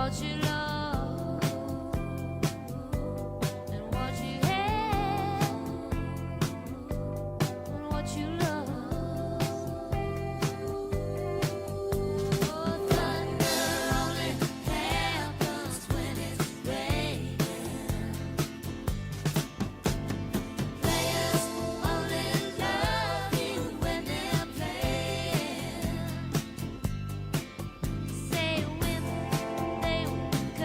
what you love and what you have and what you love. Oh, thunder only happens when it's raining. Players only love you when they're playing. Say women, they won't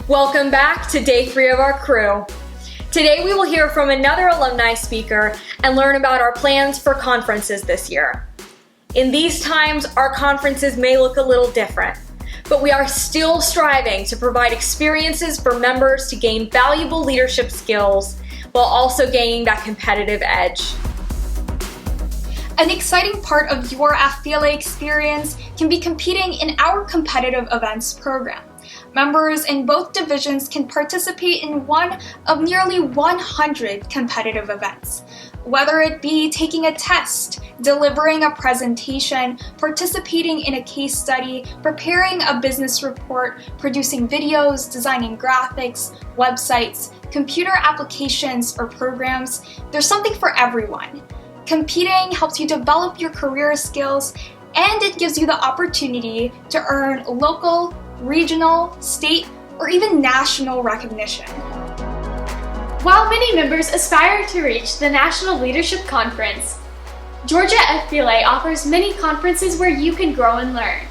Welcome back to day 3 of our crew. Today we will hear from another alumni speaker and learn about our plans for conferences this year. In these times, our conferences may look a little different, but we are still striving to provide experiences for members to gain valuable leadership skills while also gaining that competitive edge. An exciting part of your FBLA experience can be competing in our competitive events program. Members in both divisions can participate in one of nearly 100 competitive events. Whether it be taking a test, delivering a presentation, participating in a case study, preparing a business report, producing videos, designing graphics, websites, computer applications, or programs, there's something for everyone. Competing helps you develop your career skills, and it gives you the opportunity to earn local, regional, state, or even national recognition. While many members aspire to reach the National Leadership Conference, Georgia FBLA offers many conferences where you can grow and learn.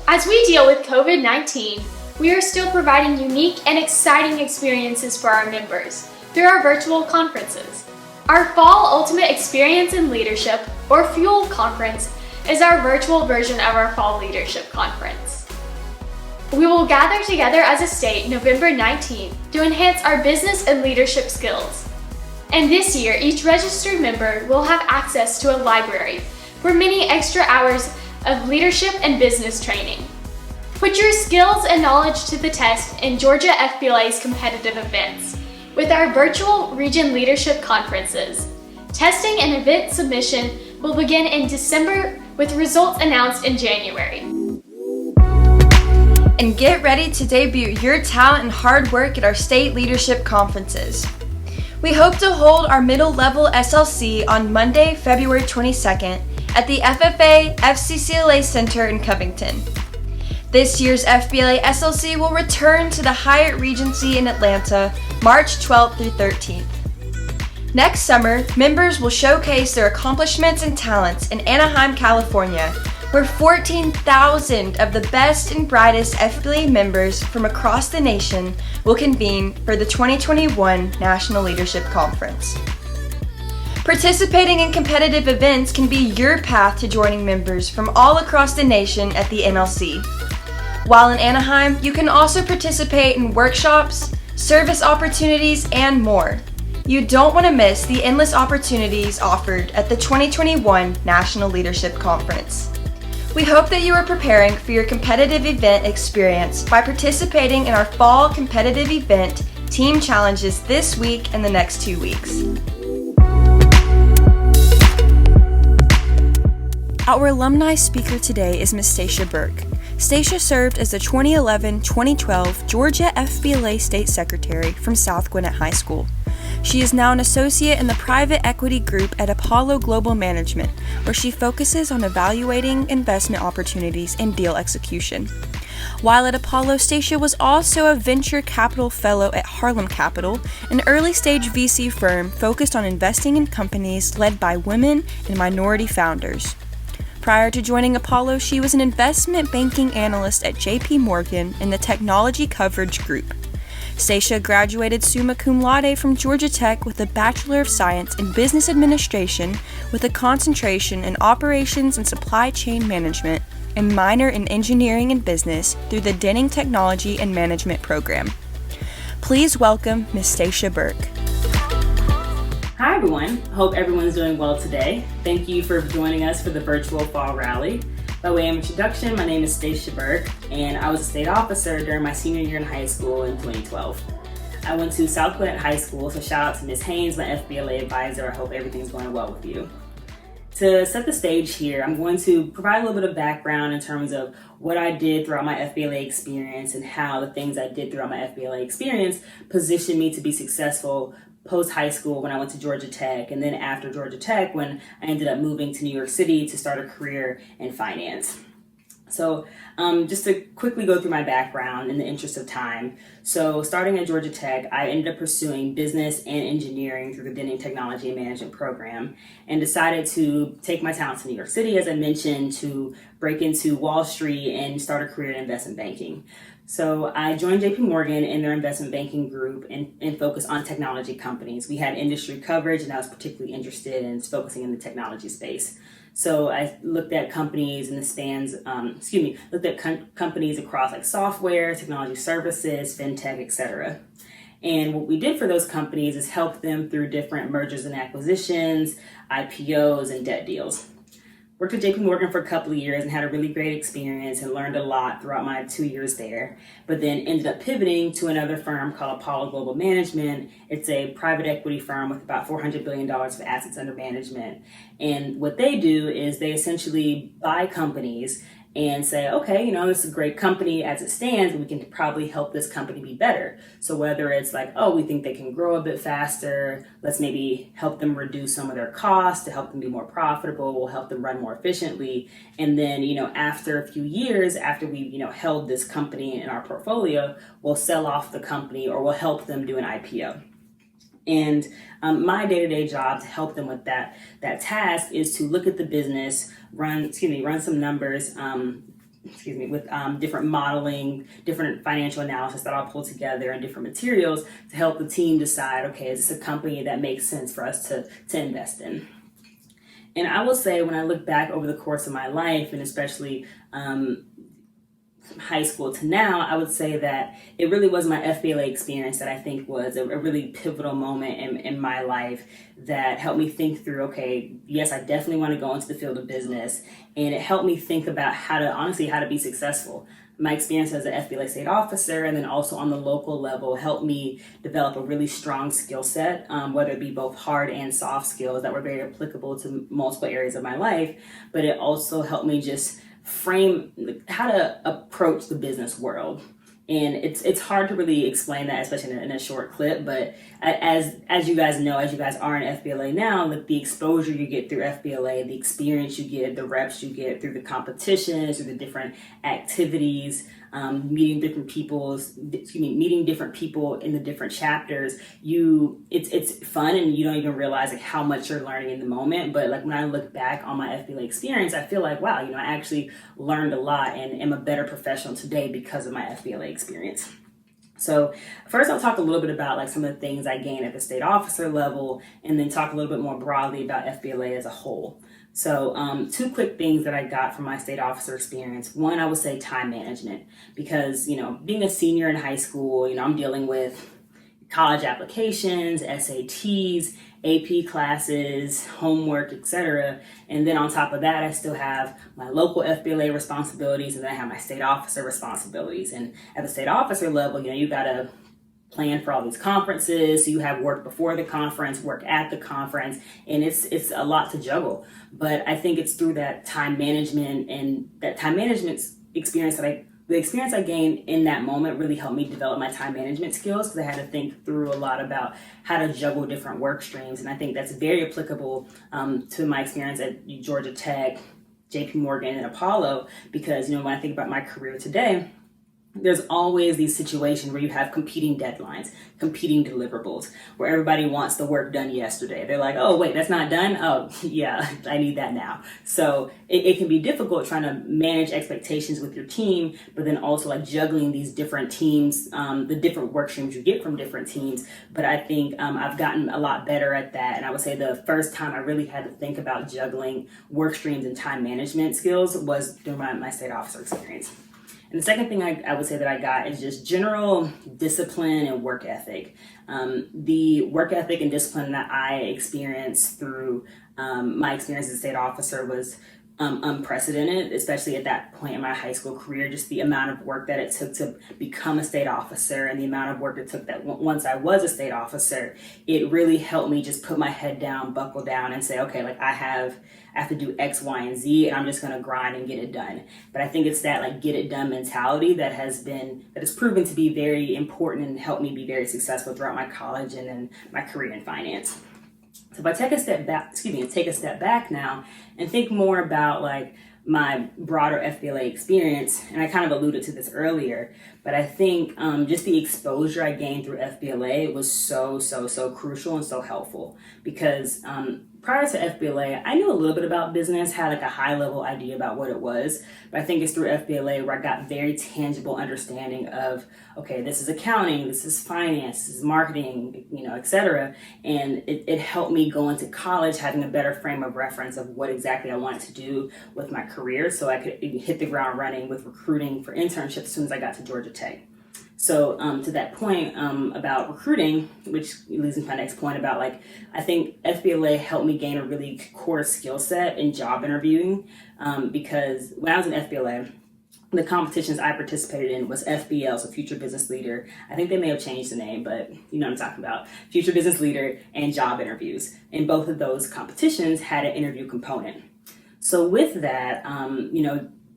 As we deal with COVID-19, we are still providing unique and exciting experiences for our members through our virtual conferences. Our Fall Ultimate Experience in Leadership, or FUEL Conference, is our virtual version of our Fall Leadership Conference. We will gather together as a state November 19th to enhance our business and leadership skills. And this year, each registered member will have access to a library for many extra hours of leadership and business training. Put your skills and knowledge to the test in Georgia FBLA's competitive events with our virtual region leadership conferences. Testing and event submission will begin in December with results announced in January. And get ready to debut your talent and hard work at our state leadership conferences. We hope to hold our middle level SLC on Monday, February 22nd at the FFA FCCLA Center in Covington. This year's FBLA SLC will return to the Hyatt Regency in Atlanta, March 12th through 13th. Next summer, members will showcase their accomplishments and talents in Anaheim, California, where 14,000 of the best and brightest FBLA members from across the nation will convene for the 2021 National Leadership Conference. Participating in competitive events can be your path to joining members from all across the nation at the NLC. While in Anaheim, you can also participate in workshops, service opportunities, and more. You don't want to miss the endless opportunities offered at the 2021 National Leadership Conference. We hope that you are preparing for your competitive event experience by participating in our fall competitive event team challenges this week and the next 2 weeks. Our alumni speaker today is Ms. Stacia Burke. Stacia served as the 2011-2012 Georgia FBLA State Secretary from South Gwinnett High School. She is now an associate in the private equity group at Apollo Global Management, where she focuses on evaluating investment opportunities and deal execution. While at Apollo, Stacia was also a venture capital fellow at Harlem Capital, an early-stage VC firm focused on investing in companies led by women and minority founders. Prior to joining Apollo, she was an investment banking analyst at JP Morgan in the technology coverage group. Stacia graduated summa cum laude from Georgia Tech with a Bachelor of Science in Business Administration with a concentration in Operations and Supply Chain Management and minor in Engineering and Business through the Denning Technology and Management program. Please welcome Ms. Stacia Burke. Hi everyone, hope everyone's doing well today. Thank you for joining us for the virtual fall rally. By way of introduction, my name is Stacia Burke, and I was a state officer during my senior year in high school in 2012. I went to South Gwinnett High School, so shout out to Ms. Haynes, my FBLA advisor. I hope everything's going well with you. To set the stage here, I'm going to provide a little bit of background in terms of what I did throughout my FBLA experience and how the things I did throughout my FBLA experience positioned me to be successful post-high school when I went to Georgia Tech, and then after Georgia Tech when I ended up moving to New York City to start a career in finance. So just to quickly go through my background in the interest of time. So starting at Georgia Tech, I ended up pursuing business and engineering through the Denning Technology and Management program and decided to take my talents to New York City, as I mentioned, to break into Wall Street and start a career in investment banking. So I joined JP Morgan in their investment banking group and focused on technology companies. We had industry coverage, and I was particularly interested in focusing in the technology space. So I looked at companies in the spans, looked at companies across like software, technology services, fintech, etc. And what we did for those companies is help them through different mergers and acquisitions, IPOs, and debt deals. Worked at JP Morgan for a couple of years and had a really great experience and learned a lot throughout my 2 years there, but then ended up pivoting to another firm called Apollo Global Management. It's a private equity firm with about $400 billion of assets under management. And what they do is they essentially buy companies and say, okay, this is a great company as it stands, and we can probably help this company be better. So whether it's like, oh, we think they can grow a bit faster, let's maybe help them reduce some of their costs to help them be more profitable, we'll help them run more efficiently. And then, after a few years, after we, held this company in our portfolio, we'll sell off the company or we'll help them do an IPO. And my day-to-day job to help them with that task is to look at the business, run some numbers, with different modeling, different financial analysis that I'll pull together and different materials to help the team decide, okay, is this a company that makes sense for us to invest in? And I will say, when I look back over the course of my life, and especially high school to now, I would say that it really was my FBLA experience that I think was a really pivotal moment in my life that helped me think through, okay, yes, I definitely want to go into the field of business. And it helped me think about how to be successful. My experience as an FBLA state officer and then also on the local level helped me develop a really strong skill set, whether it be both hard and soft skills that were very applicable to multiple areas of my life. But it also helped me just frame how to approach the business world. And it's hard to really explain that, especially in a short clip, but as you guys know, as you guys are in FBLA now, the exposure you get through FBLA, the experience you get, the reps you get through the competitions, through the different activities, meeting different people in the different chapters, it's fun, and you don't even realize like how much you're learning in the moment. But like when I look back on my FBLA experience, I feel like, wow, I actually learned a lot and am a better professional today because of my FBLA experience. So first I'll talk a little bit about like some of the things I gained at the state officer level, and then talk a little bit more broadly about FBLA as a whole. So two quick things that I got from my state officer experience. One, I would say time management, because, being a senior in high school, I'm dealing with college applications, SATs, AP classes, homework, etc. And then on top of that, I still have my local FBLA responsibilities, and then I have my state officer responsibilities. And at the state officer level, you got to plan for all these conferences. So you have work before the conference, work at the conference, and it's a lot to juggle. But I think it's through that time management and that time management experience the experience I gained in that moment really helped me develop my time management skills, because I had to think through a lot about how to juggle different work streams. And I think that's very applicable to my experience at Georgia Tech, JP Morgan, and Apollo, because, when I think about my career today, there's always these situations where you have competing deadlines, competing deliverables, where everybody wants the work done yesterday. They're like, oh, wait, that's not done? Oh, yeah, I need that now. So it can be difficult trying to manage expectations with your team, but then also like juggling these different teams, the different work streams you get from different teams. But I think I've gotten a lot better at that. And I would say the first time I really had to think about juggling work streams and time management skills was during my state officer experience. And the second thing I would say that I got is just general discipline and work ethic. The work ethic and discipline that I experienced through my experience as a state officer was unprecedented, especially at that point in my high school career. Just the amount of work that it took to become a state officer, and the amount of work it took that once I was a state officer, it really helped me just put my head down, buckle down, and say, okay, like I have to do X, Y, and Z, and I'm just gonna grind and get it done. But I think it's that like get it done mentality that has proven to be very important and helped me be very successful throughout my college and then my career in finance. So if I take a step back now and think more about like my broader FBLA experience, and I kind of alluded to this earlier, but I think just the exposure I gained through FBLA was so crucial and so helpful, because prior to FBLA, I knew a little bit about business, had like a high level idea about what it was, but I think it's through FBLA where I got very tangible understanding of, okay, this is accounting, this is finance, this is marketing, etc. And it helped me go into college having a better frame of reference of what exactly I wanted to do with my career, so I could hit the ground running with recruiting for internships as soon as I got to Georgia Tech. So to that point about recruiting, which leads into my next point about I think FBLA helped me gain a really core skill set in job interviewing because when I was in FBLA, the competitions I participated in was FBL, so Future Business Leader. I think they may have changed the name, but you know what I'm talking about. Future Business Leader and job interviews. And both of those competitions had an interview component. So with that,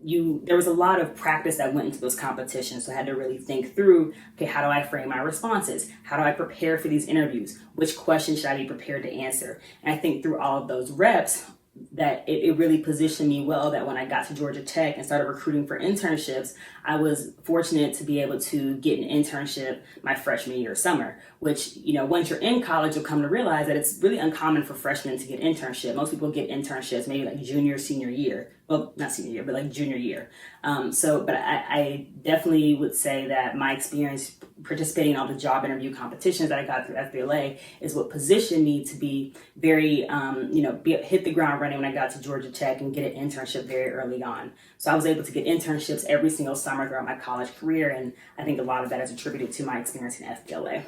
there was a lot of practice that went into those competitions. So I had to really think through, okay, how do I frame my responses? How do I prepare for these interviews? Which questions should I be prepared to answer? And I think through all of those reps, that it really positioned me well that when I got to Georgia Tech and started recruiting for internships, I was fortunate to be able to get an internship my freshman year summer, which, once you're in college, you'll come to realize that it's really uncommon for freshmen to get internship. Most people get internships maybe like junior, senior year. Well, not senior year, but like junior year. But I definitely would say that my experience participating in all the job interview competitions that I got through FBLA is what positioned me to be very, hit the ground running when I got to Georgia Tech and get an internship very early on. So I was able to get internships every single summer throughout my college career, and I think a lot of that is attributed to my experience in FBLA.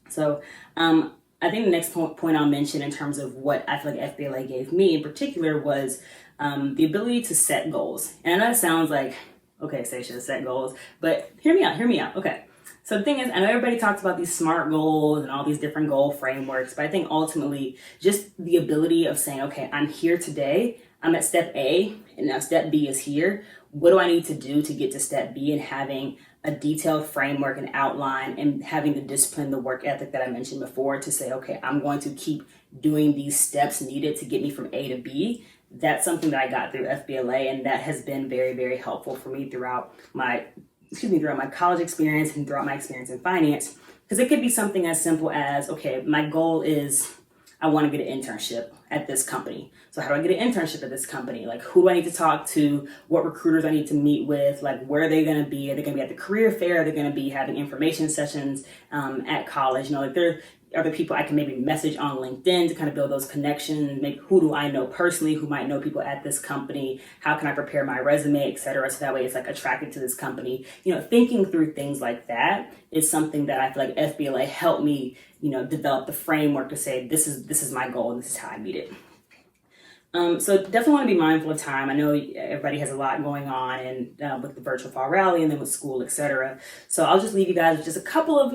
So I think the next point I'll mention in terms of what I feel like FBLA gave me in particular was the ability to set goals. And I know it sounds like, okay, Stacia, set goals, but hear me out. Okay. So the thing is, I know everybody talks about these SMART goals and all these different goal frameworks, but I think ultimately just the ability of saying, okay, I'm here today, I'm at step A, and now step B is here. What do I need to do to get to step B? And having a detailed framework and outline and having the discipline, the work ethic that I mentioned before to say, okay, I'm going to keep doing these steps needed to get me from A to B. That's something that I got through FBLA, and that has been very, very helpful for me throughout my college experience and throughout my experience in finance. Because it could be something as simple as, okay, my goal is I want to get an internship at this company. So how do I get an internship at this company? Like, who do I need to talk to? What recruiters I need to meet with? Like, where are they going to be? Are they going to be at the career fair? Are they going to be having information sessions at college? There are the people I can maybe message on LinkedIn to kind of build those connections. Maybe who do I know personally who might know people at this company? How can I prepare my resume, et cetera? So that way it's like attracted to this company. Thinking through things like that is something that I feel like FBLA helped me, develop the framework to say, this is my goal and this is how I meet it. So definitely want to be mindful of time. I know everybody has a lot going on and with the virtual fall rally and then with school, etc. So I'll just leave you guys with just a couple of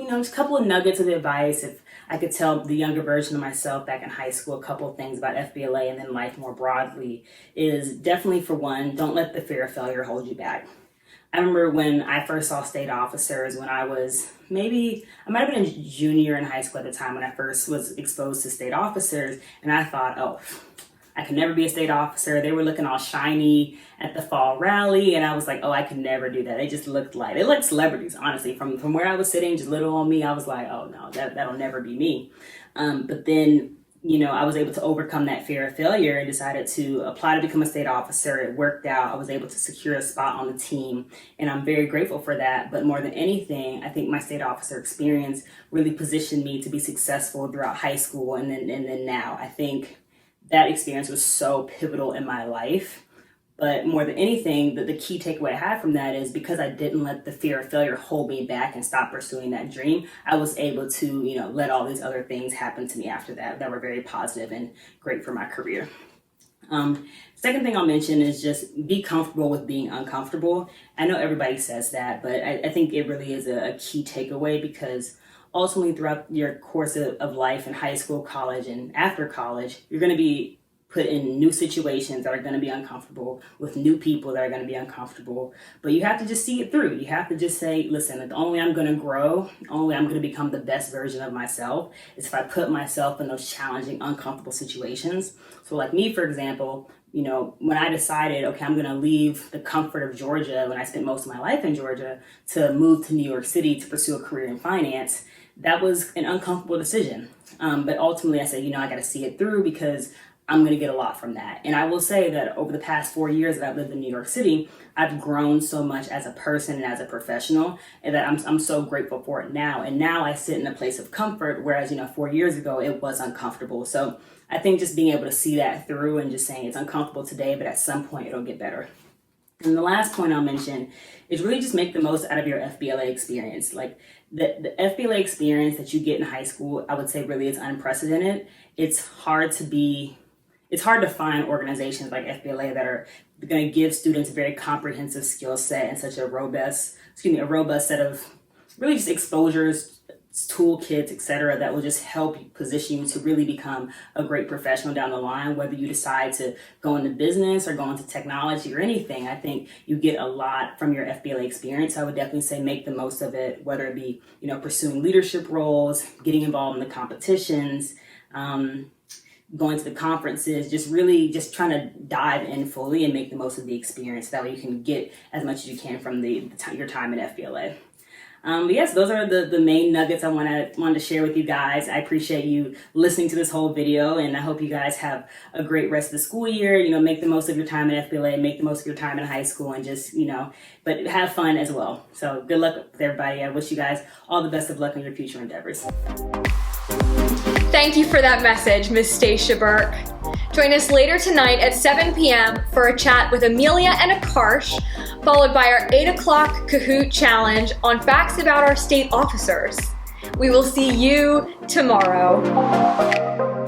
nuggets of advice. If I could tell the younger version of myself back in high school a couple of things about FBLA and then life more broadly is definitely, for one, don't let the fear of failure hold you back. I remember when I first saw state officers when I was I might have been a junior in high school at the time when I first was exposed to state officers, and I thought, oh, I could never be a state officer. They were looking all shiny at the fall rally, and I was like, oh, I could never do that. They just looked like celebrities, honestly. From where I was sitting, just little on me, I was like, oh no, that'll never be me. But then, I was able to overcome that fear of failure and decided to apply to become a state officer. It worked out. I was able to secure a spot on the team, and I'm very grateful for that. But more than anything, I think my state officer experience really positioned me to be successful throughout high school and then now. I think that experience was so pivotal in my life. But more than anything, the key takeaway I had from that is because I didn't let the fear of failure hold me back and stop pursuing that dream, I was able to, let all these other things happen to me after that were very positive and great for my career. Second thing I'll mention is just be comfortable with being uncomfortable. I know everybody says that, but I think it really is a key takeaway because ultimately throughout your course of life in high school, college, and after college, you're going to be put in new situations that are going to be uncomfortable with new people that are going to be uncomfortable. But you have to just see it through. You have to just say, listen, the only way I'm going to grow, the only way I'm going to become the best version of myself is if I put myself in those challenging, uncomfortable situations. So like me, for example, when I decided, okay, I'm going to leave the comfort of Georgia when I spent most of my life in Georgia to move to New York City to pursue a career in finance, that was an uncomfortable decision. But ultimately I said, I got to see it through because I'm going to get a lot from that. And I will say that over the past 4 years that I've lived in New York City, I've grown so much as a person and as a professional, and that I'm so grateful for it now. And now I sit in a place of comfort, whereas, 4 years ago, it was uncomfortable. So I think just being able to see that through and just saying it's uncomfortable today, but at some point it'll get better. And the last point I'll mention is really just make the most out of your FBLA experience. Like the FBLA experience that you get in high school, I would say really is unprecedented. It's hard to find organizations like FBLA that are going to give students a very comprehensive skill set and such a robust set of really just exposures, toolkits, etc., that will just help position you to really become a great professional down the line, whether you decide to go into business or go into technology or anything. I think you get a lot from your FBLA experience. I would definitely say make the most of it, whether it be, pursuing leadership roles, getting involved in the competitions, going to the conferences, just trying to dive in fully and make the most of the experience. That way you can get as much as you can from your time at FBLA. But yes, those are the main nuggets I wanted to share with you guys. I appreciate you listening to this whole video, and I hope you guys have a great rest of the school year. Make the most of your time at FBLA, make the most of your time in high school, and just, but have fun as well. So good luck with everybody. I wish you guys all the best of luck in your future endeavors. Thank you for that message, Ms. Stacia Burke. Join us later tonight at 7 p.m. for a chat with Amelia and Akarsh, followed by our 8 o'clock Kahoot challenge on facts about our state officers. We will see you tomorrow.